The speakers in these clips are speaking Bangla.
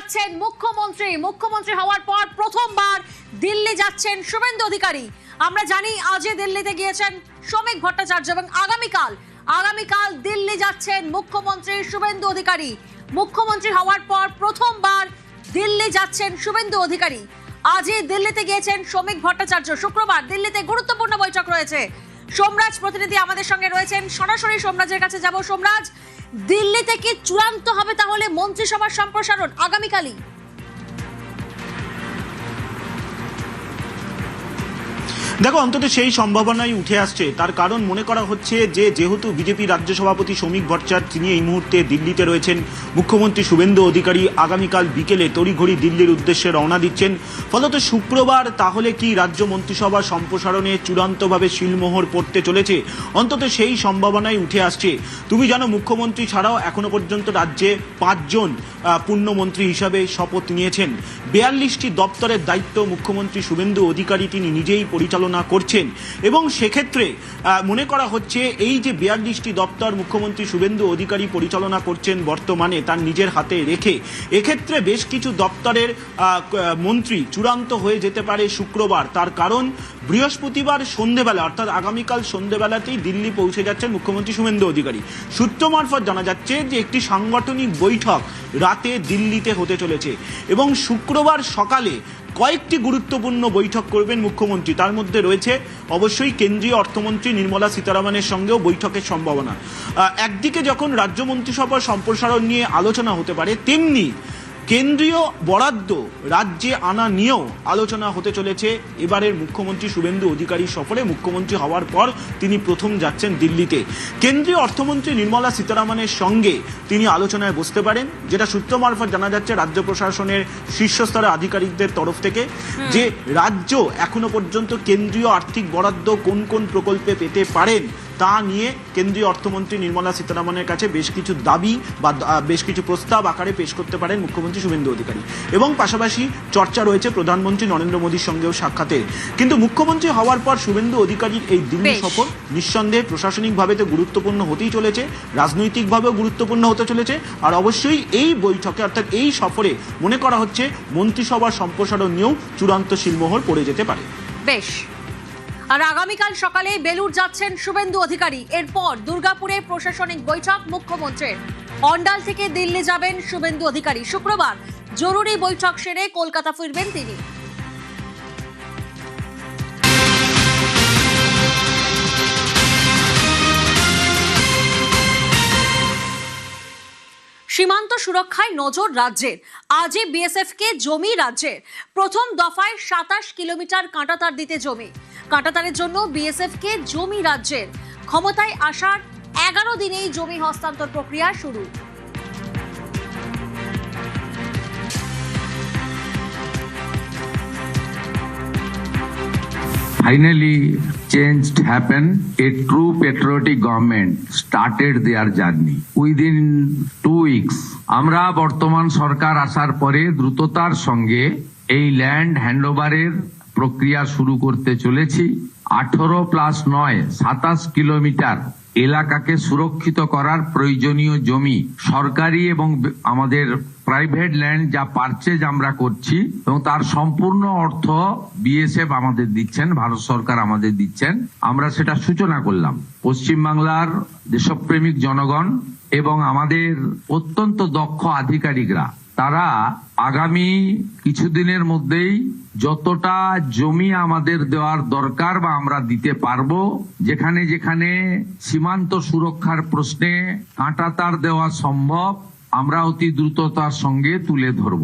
যাচ্ছেন মুখ্যমন্ত্রী হওয়ার পর প্রথমবার দিল্লি যাচ্ছেন শুভেন্দু অধিকারী। আমরা জানি আজই দিল্লিতে গিয়েছেন শ্রমিক ভট্টাচার্য এবং আগামীকাল দিল্লি যাচ্ছেন মুখ্যমন্ত্রী শুভেন্দু অধিকারী। মুখ্যমন্ত্রী হওয়ার পর প্রথমবার দিল্লি যাচ্ছেন শুভেন্দু অধিকারী। আজই দিল্লিতে গিয়েছেন শ্রমিক ভট্টাচার্য। শুক্রবার দিল্লিতে গুরুত্বপূর্ণ বৈঠক রয়েছে। সোমরাজ প্রতিনিধি আমাদের সঙ্গে রয়েছেন, সরাসরি সোমরাজের কাছে যাব। সোমরাজ, দিল্লিতে কি চূড়ান্ত হবে তাহলে মন্ত্রিসভার সম্প্রসারণ আগামীকালই? দেখো, অন্তত সেই সম্ভাবনাই উঠে আসছে। তার কারণ মনে করা হচ্ছে যে যেহেতু বিজেপি রাজ্য সভাপতি শ্রমিক ভট্টাচার্য তিনি এই মুহূর্তে দিল্লিতে রয়েছেন, মুখ্যমন্ত্রী শুভেন্দু অধিকারী আগামীকাল বিকেলে তড়িঘড়ি দিল্লির উদ্দেশ্যে রওনা দিচ্ছেন। ফলত শুক্রবার তাহলে কি রাজ্য মন্ত্রিসভা সম্প্রসারণে চূড়ান্তভাবে শিলমোহর পড়তে চলেছে, অন্তত সেই সম্ভাবনাই উঠে আসছে। তুমি জানো, মুখ্যমন্ত্রী ছাড়াও এখনো পর্যন্ত রাজ্যে 5 জন পূর্ণমন্ত্রী হিসাবে শপথ নিয়েছেন। 42টি দপ্তরের দায়িত্ব মুখ্যমন্ত্রী শুভেন্দু অধিকারী তিনি নিজেই পরিচালনা করছেন এবং সেক্ষেত্রে মনে করা হচ্ছে এই যে 42টি দপ্তর মুখ্যমন্ত্রী শুভেন্দু অধিকারী পরিচালনা করছেন বর্তমানে তার নিজের হাতে রেখে, এক্ষেত্রে বেশ কিছু দপ্তরের মন্ত্রী চূড়ান্ত হয়ে যেতে পারে শুক্রবার। তার কারণ বৃহস্পতিবার সন্ধেবেলা অর্থাৎ আগামীকাল সন্ধেবেলাতেই দিল্লি পৌঁছে যাচ্ছেন মুখ্যমন্ত্রী শুভেন্দু অধিকারী। সূত্র মারফত জানা যাচ্ছে যে একটি সাংগঠনিক বৈঠক রাতে দিল্লিতে হতে চলেছে এবং শুক্রবার সকালে কয়েকটি গুরুত্বপূর্ণ বৈঠক করবেন মুখ্যমন্ত্রী। তার মধ্যে রয়েছে অবশ্যই কেন্দ্রীয় অর্থমন্ত্রী নির্মলা সীতারামনের সঙ্গেও বৈঠকের সম্ভাবনা। একদিকে যখন রাজ্য মন্ত্রিসভা সম্প্রসারণ নিয়ে আলোচনা হতে পারে, তেমনি কেন্দ্রীয় বরাদ্দ রাজ্যে আনা নিয়েও আলোচনা হতে চলেছে এবারের মুখ্যমন্ত্রী শুভেন্দু অধিকারী সফরে। মুখ্যমন্ত্রী হওয়ার পর তিনি প্রথম যাচ্ছেন দিল্লিতে। কেন্দ্রীয় অর্থমন্ত্রী নির্মলা সীতারামনের সঙ্গে তিনি আলোচনায় বসতে পারেন, যেটা সূত্র মারফত জানা যাচ্ছে রাজ্য প্রশাসনের শীর্ষস্তরের আধিকারিকদের তরফ থেকে, যে রাজ্য এখনো পর্যন্ত কেন্দ্রীয় আর্থিক বরাদ্দ কোন কোন প্রকল্পে পেতে পারেন তা নিয়ে কেন্দ্রীয় অর্থমন্ত্রী নির্মলা সীতারামনের কাছে বেশ কিছু দাবি বা বেশ কিছু প্রস্তাব আকারে পেশ করতে পারেন মুখ্যমন্ত্রী শুভেন্দু অধিকারী। এবং পাশাপাশি চর্চা রয়েছে প্রধানমন্ত্রী নরেন্দ্র মোদীর সঙ্গেও সাক্ষাতের। কিন্তু মুখ্যমন্ত্রী হওয়ার পর শুভেন্দু অধিকারীর এই দিল্লি সফর নিঃসন্দেহে প্রশাসনিকভাবে তো গুরুত্বপূর্ণ হতেই চলেছে, রাজনৈতিকভাবেও গুরুত্বপূর্ণ হতে চলেছে। আর অবশ্যই এই বৈঠকে অর্থাৎ এই সফরে মনে করা হচ্ছে মন্ত্রিসভার সম্প্রসারণ নিয়েও চূড়ান্ত শিলমোহর পড়ে যেতে পারে। বেশ। আর আগামীকাল সকালে বেলুড় যাচ্ছেন শুভেন্দু অধিকারী। এরপর দুর্গাপুরে প্রশাসনিক বৈঠক মুখ্যমন্ত্রীর। অন্ডাল থেকে দিল্লি যাবেন শুভেন্দু অধিকারী। শুক্রবার জরুরি বৈঠক সেরে কলকাতা ফিরবেন তিনি। সীমান্ত সুরক্ষায় নজর রাজ্যের। আজই বিএসএফ কে জমি রাজ্যের। প্রথম দফায় 27 কিলোমিটার কাঁটাতার দিতে জমি। কাঁটাতারের জন্য বিএসএফ কে জমি রাজ্যের। ক্ষমতায় আসার 11 দিনেই জমি হস্তান্তর প্রক্রিয়া শুরু। Finally, change happened. A true patriotic government started their journey. Within 2 weeks, আমরা বর্তমান সরকার আসার পরে দ্রুততার সঙ্গে এই ল্যান্ড হ্যান্ডওভারের প্রক্রিয়া শুরু করতে চলেছি। 18+9 27 কিলোমিটার এলাকাকে সুরক্ষিত করার প্রয়োজনীয় জমি সরকারি এবং আমাদের প্রাইভেট ল্যান্ড যা পারচেজ আমরা করছি এবং তার সম্পূর্ণ অর্থ বিএসএফ আমাদের দিচ্ছেন, ভারত সরকার আমাদের দিচ্ছেন। আমরা সেটা সূচনা করলাম। পশ্চিমবাংলার দেশপ্রেমিক জনগণ এবং আমাদের অত্যন্ত দক্ষ আধিকারিকরা তারা আগামী কিছুদিনের মধ্যেই যতটা জমি আমাদের দেওয়ার দরকার বা আমরা দিতে পারবো, যেখানে যেখানে সীমান্ত সুরক্ষার প্রশ্নে কাঁটাতার দেওয়া সম্ভব, আমরা অতি দ্রুততার সঙ্গে তুলে ধরব।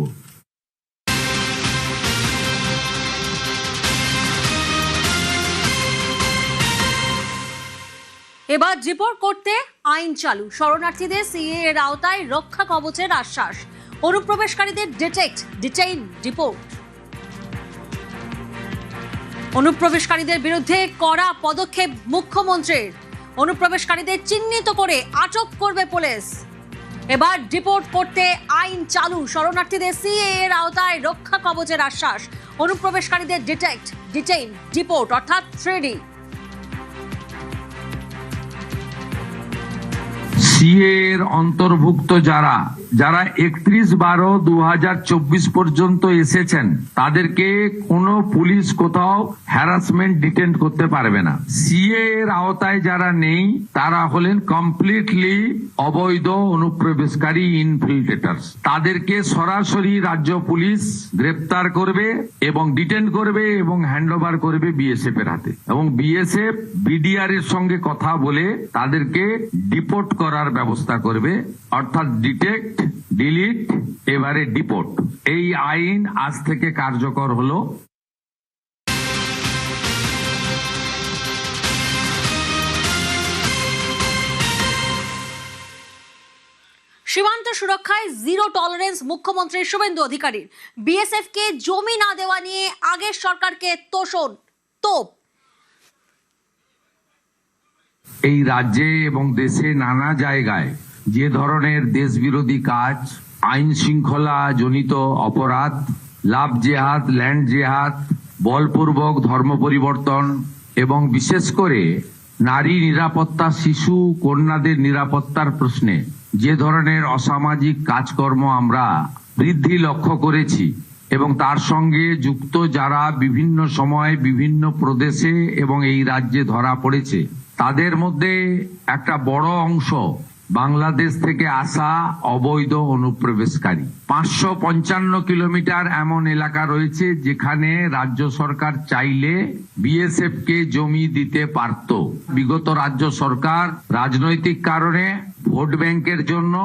এবার ডিপোর্ট করতে আইন চালু। শরণার্থীদের সিএ এর আওতায় রক্ষা কবচের আশ্বাস। অনুপ্রবেশকারীদের ডিটেইন ডিপোর্ট। অনুপ্রবেশকারীদের বিরুদ্ধে কড়া পদক্ষেপ মুখ্যমন্ত্রীর। অনুপ্রবেশকারীদের চিহ্নিত করে আটক করবে পুলিশ। এবার ডিপোর্ট করতে আইন চালু। শরণার্থীদের সিএ এর আওতায় রক্ষা কবচের আশ্বাস। অনুপ্রবেশকারীদের ডিটেইন ডিপোর্ট অর্থাৎ 3D। সিএ এর অন্তর্ভুক্ত যারা যারা 31/12/2024 পর্যন্ত এসেছেন তাদেরকে কোনো পুলিশ কোথাও হ্যারাসমেন্ট ডিটেন্ট করতে পারবে না। সিএ এর আওতায় যারা নেই তারা হলেন কমপ্লিটলি অবৈধ অনুপ্রবেশকারী ইনফিল্ট্রেটার্স। তাদেরকে সরাসরি রাজ্য পুলিশ গ্রেপ্তার করবে এবং ডিটেন্ট করবে এবং হ্যান্ডওভার করবে বিএসএফ এর হাতে, এবং বিএসএফ বিডিআর এর সঙ্গে কথা বলে তাদেরকে ডিপোর্ট করার ব্যবস্থা করবে, অর্থাৎ ডিটেক্ট, ডিলিট, এবারে ডিপোর্ট। এই আইন আজ থেকে কার্যকর হলো। সীমান্ত সুরক্ষায় জিরো টলারেন্স মুখ্যমন্ত্রী শুভেন্দু অধিকারীর। বিএসএফ কে জমি না দেওয়া নিয়ে আগের সরকারকে তোপ। এই রাজ্যে এবং দেশে নানা জায়গায় যে ধরনের দেশবিরোধী কাজ, আইন শৃঙ্খলা জনিত অপরাধ, লাভ জেহাদ, ল্যান্ড জেহাদ, বলপূর্বক ধর্ম পরিবর্তন এবং বিশেষ করে নারী নিরাপত্তা, শিশু কন্যাদের নিরাপত্তার প্রশ্নে যে ধরনের অসামাজিক কাজকর্ম আমরা বৃদ্ধি লক্ষ্য করেছি এবং তার সঙ্গে যুক্ত যারা বিভিন্ন সময় বিভিন্ন প্রদেশে এবং এই রাজ্যে ধরা পড়েছে, তাদের মধ্যে একটা বড় অংশ বাংলাদেশ থেকে আসা অবৈধ অনুপ্রবেশকারী। 555 কিলোমিটার এমন এলাকা রয়েছে যেখানে রাজ্য সরকার চাইলে বিএসএফ কে জমি দিতে পারত। বিগত রাজ্য সরকার রাজনৈতিক কারণে, ভোট ব্যাংকের জন্য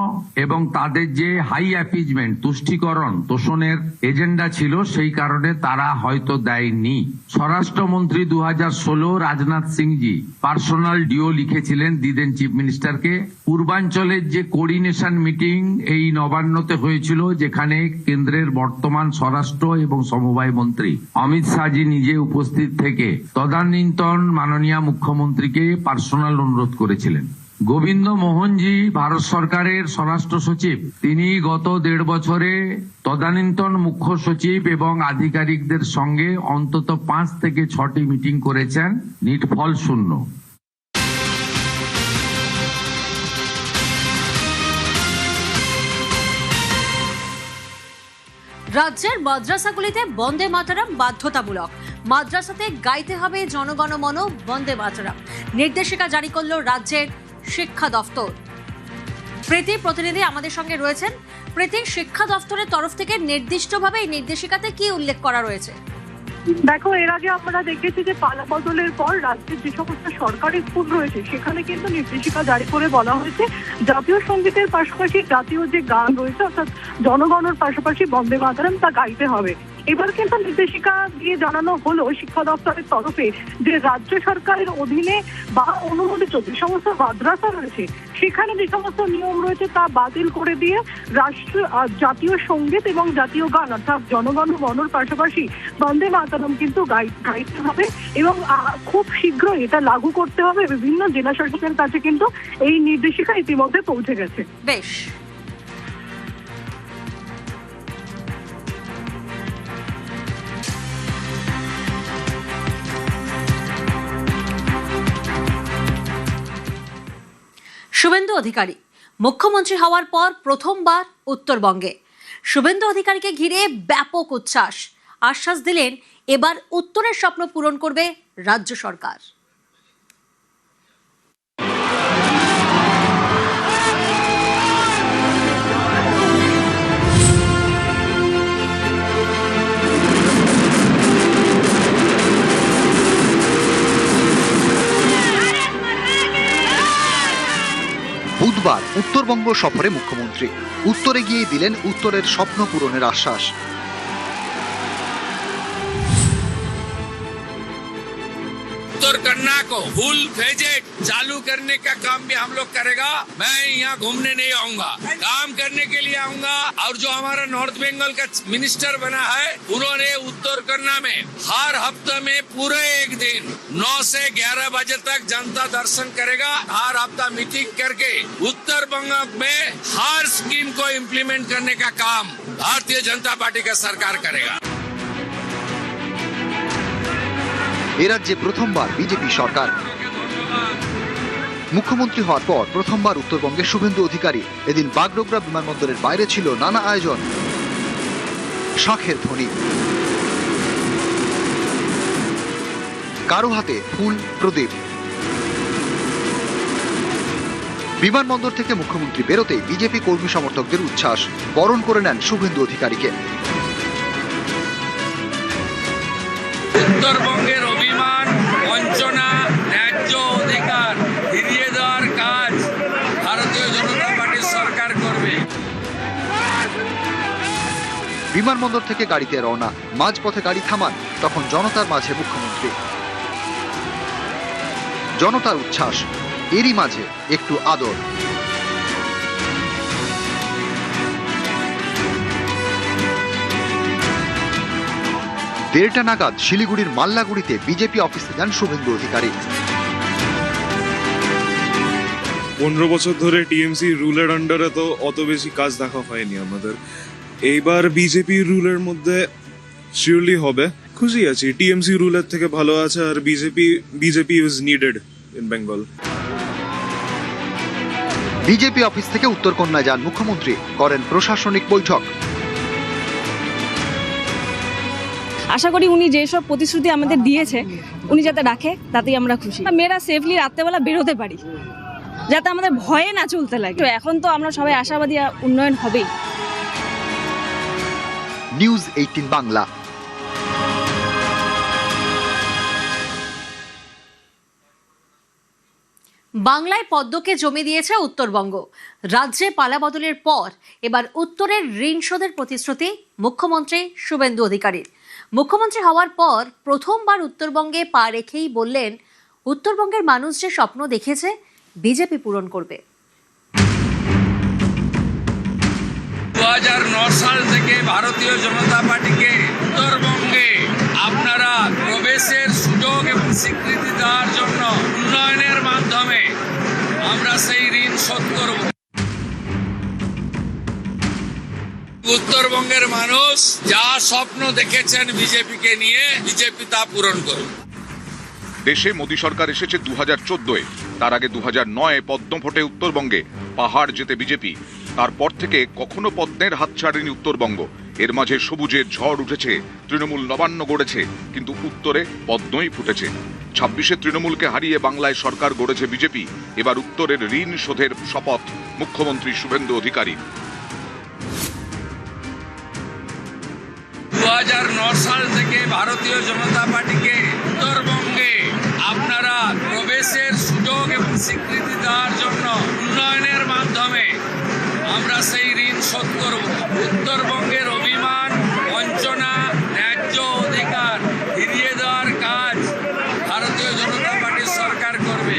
এবং তাদের যে হাই অ্যাপিজমেন্ট, তুষ্টিকরণ, তোষণের এজেন্ডা ছিল, সেই কারণে তারা হয়তো দেয়নি। স্বরাষ্ট্রমন্ত্রী 2016 রাজনাথ সিংজি পার্সোনাল ডিও লিখেছিলেন দিদেন চিফ মিনিস্টারকে। পূর্বাঞ্চলের যে কোঅর্ডিনেশন মিটিং এই নবান্নতে হয়েছিল, যেখানে কেন্দ্রের বর্তমান স্বরাষ্ট্র এবং সমবায় মন্ত্রী অমিত শাহজি নিজে উপস্থিত থেকে তদানীন্তন মাননীয় মুখ্যমন্ত্রীকে পার্সোনাল অনুরোধ করেছিলেন। গোবিন্দ মোহনজি ভারত সরকারের স্বরাষ্ট্র সচিব, তিনি গত 1.5 বছরে তদানীন্তন মুখ্য সচিব এবং আধিকারিকদের সঙ্গে অন্তত 5 থেকে 6টি মিটিং করেছেন, নিটফল শূন্য। রাজ্যের মাদ্রাসাগুলিতে বন্দে মাতরম বাধ্যতামূলক। মাদ্রাসাতে গাইতে হবে জনগণমন বন্দে মাতরম। নির্দেশিকা জারি করল রাজ্যের শিক্ষা দফতর। প্রীতি প্রতিনিধি আমাদের সঙ্গে রয়েছেন। প্রীতি, শিক্ষা দফতরের তরফ থেকে নির্দিষ্টভাবে এই নির্দেশিকাতে কি উল্লেখ করা রয়েছে? দেখো, এর আগে আমরা দেখেছি যে পালা বদলের পর রাজ্যের যে সমস্ত সরকারি স্কুল রয়েছে সেখানে কিন্তু নির্দেশিকা জারি করে বলা হয়েছে জাতীয় সঙ্গীতের পাশাপাশি জাতীয় যে গান রয়েছে অর্থাৎ জনগণের পাশাপাশি বন্দে মাতরম তা গাইতে হবে। এবার কিন্তু নির্দেশিকা দিয়ে জানানো হলো শিক্ষা দপ্তরের তরফে যে রাজ্য সরকারের অধীনে বা অনুমোদিত যে সমস্ত মাদ্রাসা রয়েছে সেখানে যে সমস্ত নিয়ম রয়েছে তা বাতিল করে দিয়ে জাতীয় সঙ্গীত এবং জাতীয় গান অর্থাৎ জনগণ মনর পাশাপাশি বন্দে মাতরম কিন্তু গাইতে হবে এবং খুব শীঘ্রই এটা লাগু করতে হবে। বিভিন্ন জেলা শাসকের কাছে কিন্তু এই নির্দেশিকা ইতিমধ্যে পৌঁছে গেছে। বেশ, শুভেন্দু অধিকারী মুখ্যমন্ত্রী হওয়ার পর প্রথমবার উত্তরবঙ্গে। শুভেন্দু অধিকারীকে ঘিরে ব্যাপক উচ্ছ্বাস। আশ্বাস দিলেন এবার উত্তরের স্বপ্ন পূরণ করবে রাজ্য সরকার। বুধবার উত্তরবঙ্গ সফরে মুখ্যমন্ত্রী উত্তরে গিয়ে দিলেন উত্তরের স্বপ্ন পূরণের আশ্বাস। उत्तर कन्ना को फुल फेजेड चालू करने का काम भी हम लोग करेगा। मैं यहाँ घूमने नहीं आऊंगा, काम करने के लिए आऊंगा। और जो हमारा नॉर्थ बंगाल का मिनिस्टर बना है, उन्होंने उत्तर कन्ना में हर हफ्ते में पूरे एक दिन 9 से 11 बजे तक जनता दर्शन करेगा। हर हफ्ता मीटिंग करके उत्तर बंगाल में हर स्कीम को इम्प्लीमेंट करने का काम भारतीय जनता पार्टी का सरकार करेगा। এ রাজ্যে প্রথমবার বিজেপি সরকার। মুখ্যমন্ত্রী হওয়ার পর প্রথমবার উত্তরবঙ্গে শুভেন্দু অধিকারী। এদিন বাগডোগরা বিমানবন্দরের বাইরে ছিল নানা আয়োজন, শাঁখের ধ্বনি, কারো হাতে ফুল, প্রদীপ। বিমানবন্দর থেকে মুখ্যমন্ত্রী বেরোতে বিজেপি কর্মী সমর্থকদের উচ্ছ্বাস, বরণ করে নেন শুভেন্দু অধিকারীকে। উত্তরবঙ্গের অভিমান, বঞ্চনা, ন্যায্য অধিকার ফিরিয়ে দেওয়ার কাজ ভারতীয় জনতা পার্টির সরকার করবে। বিমানবন্দর থেকে গাড়িতে রওনা, মাঝপথে গাড়ি থামান, তখন জনতার মাঝে মুখ্যমন্ত্রী। জনতার উচ্ছ্বাস, এরই মাঝে একটু আদর। দেড়টা নাগাদ শিলিগুড়ির মাল্লাগুড়িতে বিজেপি অফিসে যান শুভেন্দু অধিকারী। 15 বছর ধরে টিএমসি রুলের আন্ডারে তো অত বেশি কাজ দেখা হয়নি আমাদের। এইবার বিজেপি রুলের মধ্যে শিওরলি হবে। খুশি আছি, টিএমসি রুলের থেকে ভালো আছে, আর BJP is needed in Bengal. BJP office থেকে উত্তরকন্যায় যান মুখ্যমন্ত্রী, করেন প্রশাসনিক বৈঠক। আশা করি উনি যেসব প্রতিশ্রুতি আমাদের দিয়েছে উনি যাতে রাখে, তাতেই আমরা খুশি। মেয়েরা সেফলি রাত্রেবেলা বেরোতে পারি, যাতে আমাদের ভয়ে না চলতে লাগে। তো এখন তো আমরা সবাই আশাবাদী উন্নয়ন হবেই। নিউজ 18 বাংলা। বাংলায় পদ্মকে জমি দিয়েছে উত্তরবঙ্গ। রাজ্যে পালাবদলের পর এবার উত্তরের ঋণ শোধের প্রতিশ্রুতি মুখ্যমন্ত্রী শুভেন্দু অধিকারীর। মুখ্যমন্ত্রী হওয়ার পর প্রথমবার উত্তরবঙ্গে পা রেখেই বললেন, উত্তরবঙ্গের মানুষ যে স্বপ্ন দেখেছে বিজেপি পূরণ করবে। 2009 সাল থেকে ভারতীয় জনতা পার্টিকে উত্তরবঙ্গে আপনারা প্রবেশের সুযোগ এবং স্বীকৃতি দেওয়ার জন্য উন্নয়নের মাধ্যমে আমরা সেই ঋণ শোধ করব। উত্তরবঙ্গের মানুষ যা স্বপ্ন দেখেছেন বিজেপিকে নিয়ে, বিজেপি তা পূরণ করবে। দেশে মোদী সরকার এসেছে 2014-এ, তার আগে 2009-এ পদ্ম ফোটে উত্তরবঙ্গে, পাহাড় যেতে বিজেপি। তারপর থেকে কখনো পদ্মের হাত ছাড়েনি উত্তরবঙ্গ। এর মাঝে সবুজের ঝড় উঠেছে, তৃণমূল নবান্ন গড়েছে, কিন্তু উত্তরে পদ্মই ফুটেছে। 26-এ তৃণমূলকে হারিয়ে বাংলায় সরকার গড়েছে বিজেপি। এবার উত্তরের ঋণ শোধের শপথ মুখ্যমন্ত্রী শুভেন্দু অধিকারী। 2009 সাল থেকে ভারতীয় জনতা পার্টিকে উত্তরবঙ্গে আপনারা প্রবেশের সুযোগ এবং স্বীকৃতি দেওয়ার জন্য উন্নয়নের মাধ্যমে আমরা সেই ঋণ শোধ করব। উত্তরবঙ্গের অভিমান, বঞ্চনা, ন্যায্য অধিকার ফিরিয়ে দেওয়ার কাজ ভারতীয় জনতা পার্টির সরকার করবে।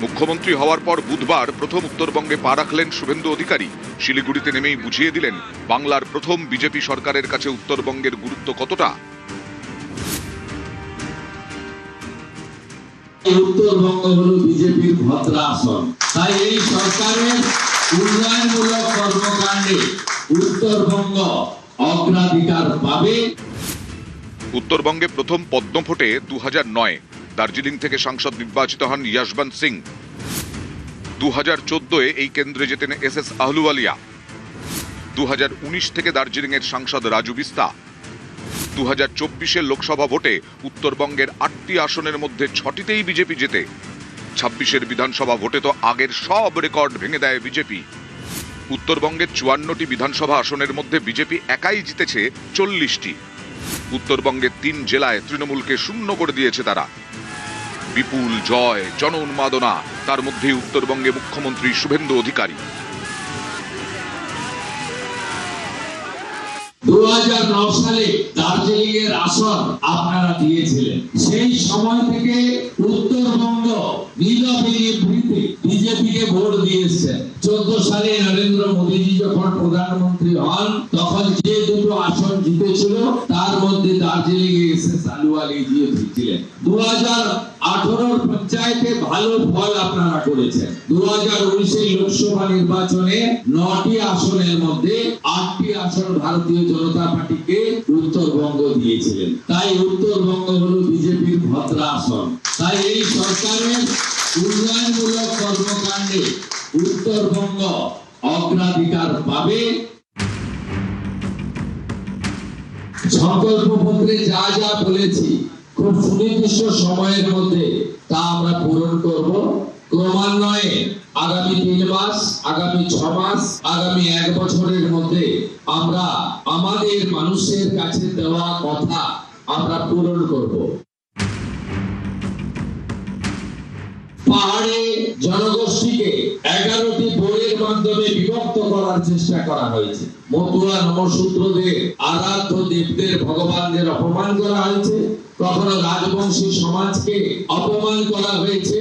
মুখ্যমন্ত্রী হওয়ার পর বুধবার প্রথম উত্তরবঙ্গে পা রাখলেন শুভেন্দু অধিকারী। শিলিগুড়িতে নেমেই বুঝিয়ে দিলেন বাংলার প্রথম বিজেপি সরকারের কাছে উত্তরবঙ্গের গুরুত্ব কতটা। উত্তরবঙ্গ হলো বিজেপির ভদ্রা আসন, তাই এই সরকারের উন্নয়নমূলক কর্মকাণ্ডে উত্তরবঙ্গ অগ্রাধিকার পাবে। উত্তরবঙ্গে প্রথম পদ্ম ফোটে 2009-এ। দার্জিলিং থেকে সাংসদ নির্বাচিত হন যশবন্ত সিং। 2014-এ এই কেন্দ্রে যেতেন SS আহলুওয়ালিয়া। 2019 থেকে দার্জিলিংয়ের সাংসদ রাজু বিস্তা। 2024-এর লোকসভা ভোটে উত্তরবঙ্গের 8টি আসনের মধ্যে 6টিতেই বিজেপি জেতে। 26-এর বিধানসভা ভোটে তো আগের সব রেকর্ড ভেঙে দেয় বিজেপি। উত্তরবঙ্গের 54টি বিধানসভা আসনের মধ্যে বিজেপি একাই জিতেছে 40টি। উত্তরবঙ্গের 3 জেলায় তৃণমূলকে শূন্য করে দিয়েছে তারা। বিপুল জয়, জন উন্মাদনা, তার মধ্যেই উত্তরবঙ্গে মুখ্যমন্ত্রী শুভেন্দু অধিকারী। 2009 সালে দার্জিলিং এর আসন আপনারা দিয়েছিলেন। সেই সময় থেকে উত্তরবঙ্গ নীলগিরিতে বিজেপিকে ভোট দিয়েছে। 14 সালে নরেন্দ্র মোদীজি যখন প্রধানমন্ত্রী হন তখন যে দুটো আসন জিতেছিল তার মধ্যে দার্জিলিং এ SS আহলুওয়ালিয়া জিতেছিলেন। 2018 পঞ্চায়েতে ভালো ফল আপনারা করেছেন। 2019 লোকসভা নির্বাচনে 9টি আসনের মধ্যে 8টি আসন ভারতীয় জনতা পার্টিকে উত্তরবঙ্গ দিয়েছিলেন। তাই উত্তরবঙ্গ হলো বিজেপির ভদ্রা আসন। তাই এই সরকারের উন্নয়নমূলক কর্মকাণ্ডে উত্তরবঙ্গ অগ্রাধিকার পাবে। সংকল্পপত্রে যা যা বলেছি খুব সুনির্দিষ্ট সময়ের মধ্যে তা আমরা পূরণ করব। ক্রমান্বয়ে আগামী 3 মাস, আগামী 6 মাস, আগামী 1 বছরের মধ্যে আমরা আমাদের মানুষের কাছে দেওয়া কথা আমরা পূরণ করব। পাহাড়ে জনগোষ্ঠীকে 11টি বোর্ডের মাধ্যমে বিভক্ত করার চেষ্টা করা হয়েছে। মতুয়া নমশূদ্রদের, আরাধ্য দেবদের, ভগবানদের অপমান করা হয়েছে, কখনো রাজবংশী সমাজকে অপমান করা হয়েছে।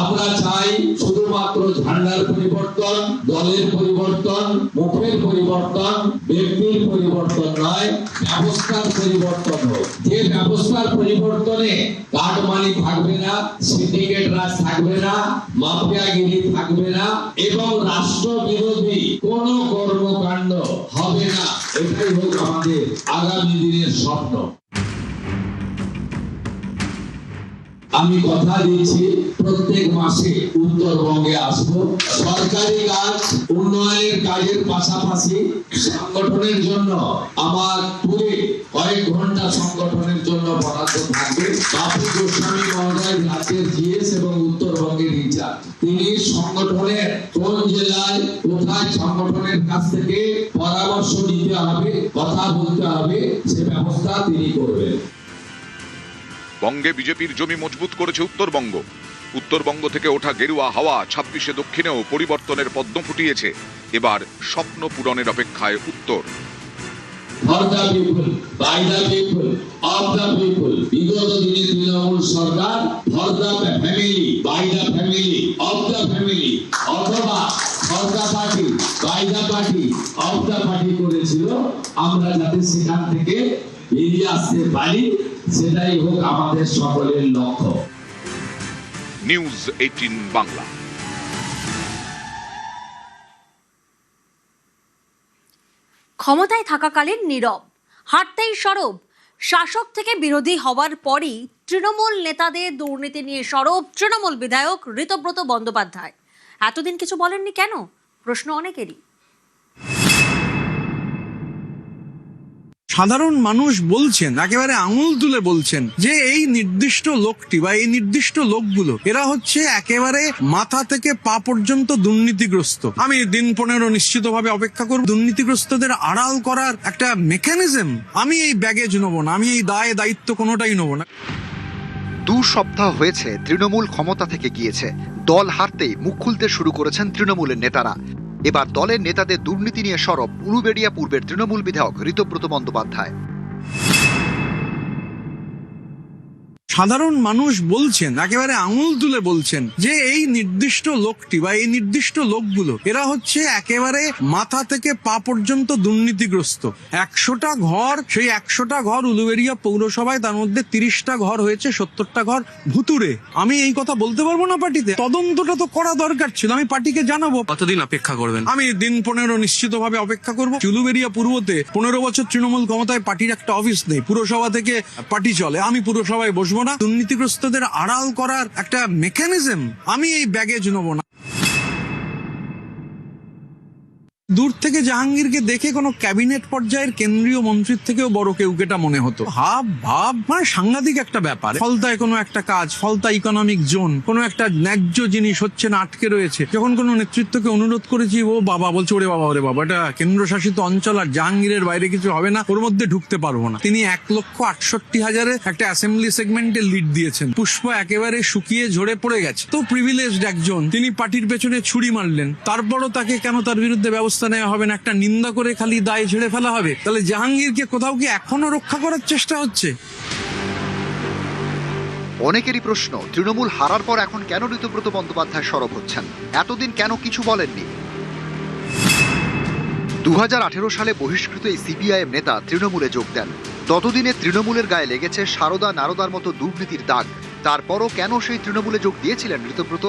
আমরা চাই শুধুমাত্র ঝান্ডার পরিবর্তন, দলের পরিবর্তন, মুখের পরিবর্তন, ব্যক্তির পরিবর্তন নয়, ব্যবস্থার পরিবর্তন হোক। যে ব্যবস্থার পরিবর্তনে কাটমানি থাকবে না, সিন্ডিকেট রাজ থাকবে না, মাফিয়াগিরি থাকবে না এবং রাষ্ট্র বিরোধী কোনো কর্মকাণ্ড হবে না। এটাই হোক আমাদের আগামী দিনের স্বপ্ন। আমি কথা দিচ্ছি প্রত্যেক মাসে উত্তরবঙ্গে আসব। সরকারি কাজ, উন্নয়নের কাজের পাশাপাশি সংগঠনের জন্য আমার পুরে কয়েক ঘন্টা সংগঠনের জন্য বরাদ্দ থাকবে। বাপু গোস্বামী মহোদয় রাজ্যের জিএস এবং উত্তরবঙ্গের ইনচার্জ। তিনি সংগঠনের কোন জেলায় কোথায় সংগঠনের কাছ থেকে পরামর্শ নিতে হবে, কথা বলতে হবে, সে ব্যবস্থা তিনি করবেন। বঙ্গে বিজেপির জমি মজবুত করেছে উত্তরবঙ্গ। উত্তরবঙ্গ থেকে ওঠা গেরুয়া হাওয়া 26শে দক্ষিণেও পরিবর্তনের পদ্ম ফুটিয়েছে। এবার স্বপ্ন পূরণের অপেক্ষায় উত্তর। For the people, by the people, of the people. বিগত দিনে তৃণমূল সরকার for the family, by the family, of the family, অথবা for the party, by the party, of the party করেছিল। আমরা যাতে সেখান থেকে বেরিয়ে আসতে পারি, সেটাই হোক আমাদের সকলের লক্ষ্য। নিউজ 18 বাংলা। ক্ষমতায় থাকাকালীন নীরব, হাঁটতেই সরব। শাসক থেকে বিরোধী হওয়ার পরই তৃণমূল নেতাদের দুর্নীতি নিয়ে সরব তৃণমূল বিধায়ক ঋতব্রত বন্দ্যোপাধ্যায়। এতদিন কিছু বলেননি কেন? প্রশ্ন অনেকেরই। সাধারণ মানুষ বলছেন, একেবারে আঙুল তুলে বলছেন যে এই নির্দিষ্ট লোকটি বা এই নির্দিষ্ট লোকগুলো এরা হচ্ছে একেবারে মাথা থেকে পা পর্যন্ত দুর্নীতিগ্রস্ত। আমি দিন 15 নিশ্চিতভাবে অপেক্ষা করব। দুর্নীতিগ্রস্তদের আড়াল করার একটা মেকানিজম আমি এই ব্যাগেজ নেব না, আমি এই দায় দায়িত্ব কোনোটাই নেব না। 2 সপ্তাহ হয়েছে তৃণমূল ক্ষমতা থেকে গিয়েছে। দল হারতেই মুখ খুলতে শুরু করেছেন তৃণমূলের নেতারা। এবার দলের নেতাদের দুর্নীতি নিয়ে সরব উলুবেড়িয়া পূর্বের তৃণমূল বিধায়ক ঋতব্রত বন্দ্যোপাধ্যায়। সাধারণ মানুষ বলছেন, একেবারে আঙুল তুলে বলছেন যে এই নির্দিষ্ট লোকটি বা এই নির্দিষ্ট লোকগুলো এরা হচ্ছে একেবারে মাথা থেকে পা পর্যন্ত দুর্নীতিগ্রস্ত। 100টা ঘর, সেই 100টা ঘর উলুবেড়িয়া পৌরসভায়, তার মধ্যে 30টা ঘর হয়েছে, 70টা ঘর ভুতুরে। আমি এই কথা বলতে পারবো না পার্টিতে? তদন্তটা তো করা দরকার ছিল, আমি পার্টিকে জানাবো। কতদিন অপেক্ষা করবেন? আমি দিন 15 নিশ্চিতভাবে অপেক্ষা করবো। উলুবেড়িয়া পূর্বতে 15 বছর তৃণমূল ক্ষমতায়, পার্টির একটা অফিস নেই, পুরসভা থেকে পার্টি চলে। আমি পুরসভায় বসবো না। দুর্নীতিগ্রস্তদের আড়াল করার একটা মেকানিজম আমি এই ব্যাগেজ নেব না। দূর থেকে জাহাঙ্গীরকে দেখে কোনো ক্যাবিনেট পর্যায়ের কেন্দ্রীয় মন্ত্রীর থেকেও বড় কেউকেটা মনে হতো। ভাব মানে সাংঘাতিক একটা ব্যাপার। ফলতায় কোনো একটা কাজ, ফলতা ইকোনমিক জোন, কোনো একটা ন্যায্য জিনিস হচ্ছে না, আটকে রয়েছে। যখন কোনো নেতৃত্বকে অনুরোধ করেছি, ও বাবা বলছে, ওরে বাবা এটা কেন্দ্রশাসিত অঞ্চল, আর জাহাঙ্গীরের বাইরে কিছু হবে না, ওর মধ্যে ঢুকতে পারবো না। তিনি 1,68,000 একটা অ্যাসেম্বলি সেগমেন্টে লিড দিয়েছেন। পুষ্প একেবারে শুকিয়ে ঝরে পড়ে গেছে। তো প্রিভিলেজড একজন, তিনি পার্টির পেছনে ছুরি মারলেন। তারপরও তাকে কেন তার বিরুদ্ধে ব্যবস্থা নেওয়া হবে না? একটা নিন্দা করে খালি দায় ঝেড়ে ফেলা হবে? তাহলে জাহাঙ্গীরকে কোথাও কি এখনো রক্ষা করার চেষ্টা হচ্ছে? অনেকেরই প্রশ্ন, তৃণমূল হারার পর এখন কেন ঋতব্রত বন্দ্যোপাধ্যায় সরব হচ্ছেন? এতদিন কেন কিছু বলেননি? 2018 সালে বহিষ্কৃত এই সিপিআইএম নেতা তৃণমূলে যোগ দেন। ততদিনে তৃণমূলের গায়ে লেগেছে সারদা নারদার মতো দুর্নীতির দাগ। তারপরও কেন সেই তৃণমূলে যোগ দিয়েছিলেন ঋতব্রত?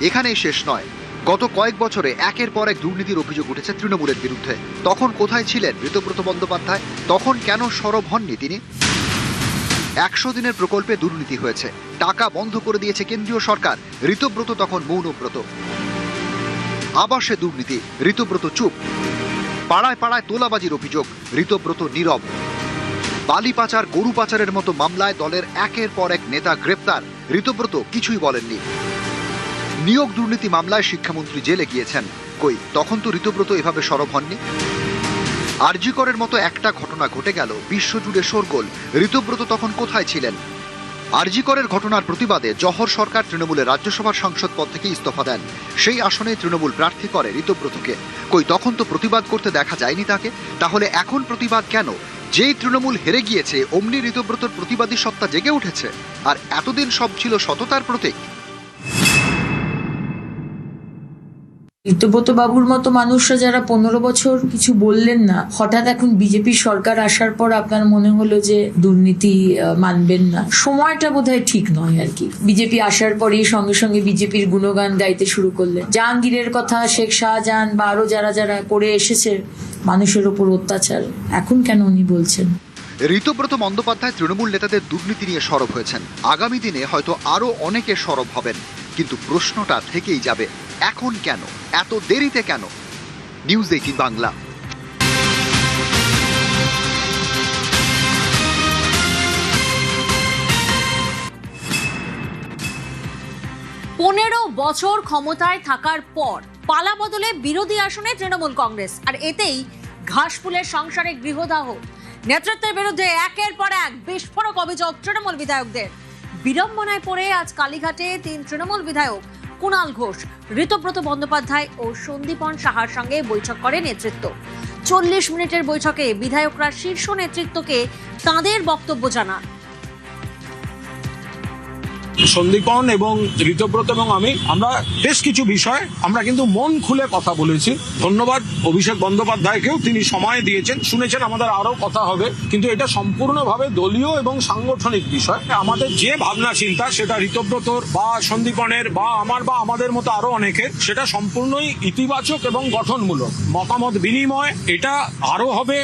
এখানেই শেষ নয়। গত কয়েক বছরে একের পর এক দুর্নীতির অভিযোগ উঠেছে তৃণমূলের বিরুদ্ধে। তখন কোথায় ছিলেন ঋতব্রত বন্দ্যোপাধ্যায়? তখন কেন সরব হননি তিনি? 100 দিনের প্রকল্পে দুর্নীতি হয়েছে, টাকা বন্ধ করে দিয়েছে কেন্দ্রীয় সরকার, ঋতব্রত তখন মৌনব্রত। আবাসে দুর্নীতি, ঋতব্রত চুপ। পাড়ায় পাড়ায় তোলাবাজির অভিযোগ, ঋতব্রত নীরব। বালি পাচার, গরু পাচারের মতো মামলায় দলের একের পর এক নেতা গ্রেপ্তার, ঋতব্রত কিছুই বলেননি। নিয়োগ দুর্নীতি মামলায় শিক্ষামন্ত্রী জেলে গিয়েছেন, কই তখন তো ঋতব্রত এভাবে সরব হননি। আরজি করের মতো একটা ঘটনা ঘটে গেল, বিশ্বজুড়ে শোরগোল, ঋতব্রত তখন কোথায় ছিলেন? আরজি করের ঘটনার প্রতিবাদে জহর সরকার তৃণমূলের রাজ্যসভার সাংসদ পদ থেকে ইস্তফা দেন। সেই আসনে তৃণমূল প্রার্থী করে ঋতব্রতকে, কই তখন তো প্রতিবাদ করতে দেখা যায়নি তাকে। তাহলে এখন প্রতিবাদ কেন? যেই তৃণমূল হেরে গিয়েছে অমনি ঋতব্রতর প্রতিবাদী সত্তা জেগে উঠেছে, আর এতদিন সব ছিল সততার প্রতীক। ঋতব্রত বাবুর মতো মানুষরা যারা 15 বছর কিছু বললেন না, হঠাৎ এখন বিজেপি সরকার আসার পর আপনার মনে হলো যে দুর্নীতি মানবেন না, সময়টা বোধহয় ঠিক নয় আর কি। বিজেপি আসার পরেই সঙ্গে সঙ্গে বিজেপির গুণগান গাইতে শুরু করলেন। জাহাঙ্গীরের কথা, শেখ শাহজাহান বা আরো যারা যারা করে এসেছে মানুষের ওপর অত্যাচার, এখন কেন উনি বলছেন? ঋতব্রত বন্দ্যোপাধ্যায় তৃণমূল নেতাদের দুর্নীতি নিয়ে সরব হয়েছেন, আগামী দিনে হয়তো আরো অনেকে সরব হবেন, কিন্তু প্রশ্নটা থেকেই যাবে, এখন কেন, এত দেরিতে কেন? নিউজ 18 বাংলা। 15 বছর ক্ষমতায় থাকার পর পালা বদলে বিরোধী আসনে তৃণমূল কংগ্রেস, আর এতেই ঘাসফুলের সংসারে গৃহদাহ। নেতৃত্বের বিরুদ্ধে একের পর এক বিস্ফোরক অভিযোগ তৃণমূল বিধায়কদের। বিড়ম্বনায় পড়ে আজ কালীঘাটে 3 তৃণমূল বিধায়ক কুণাল ঘোষ, ঋতব্রত বন্দ্যোপাধ্যায় ও সন্দীপন সাহার সঙ্গে বৈঠক করে নেতৃত্ব। 40 মিনিটের বৈঠকে বিধায়করা শীর্ষ নেতৃত্বকে তাঁদের বক্তব্য জানান। সন্দীপন এবং ঋতব্রত এবং আমরা বেশ কিছু বিষয় আমরা কিন্তু মন খুলে কথা বলেছি। ধন্যবাদ অভিষেক বন্দ্যোপাধ্যায়কেও, তিনি সময় দিয়েছেন, শুনেছেন আমাদের আরো কথা হবে, কিন্তু এটা সম্পূর্ণভাবে দলীয় এবং সাংগঠনিক বিষয়। আমাদের যে ভাবনা চিন্তা সেটা ঋতব্রতর বা সন্দীপনের বা আমার বা আমাদের মতো আরো অনেকের, সেটা সম্পূর্ণই ইতিবাচক এবং গঠনমূলক। মতামত বিনিময় এটা আরো হবে।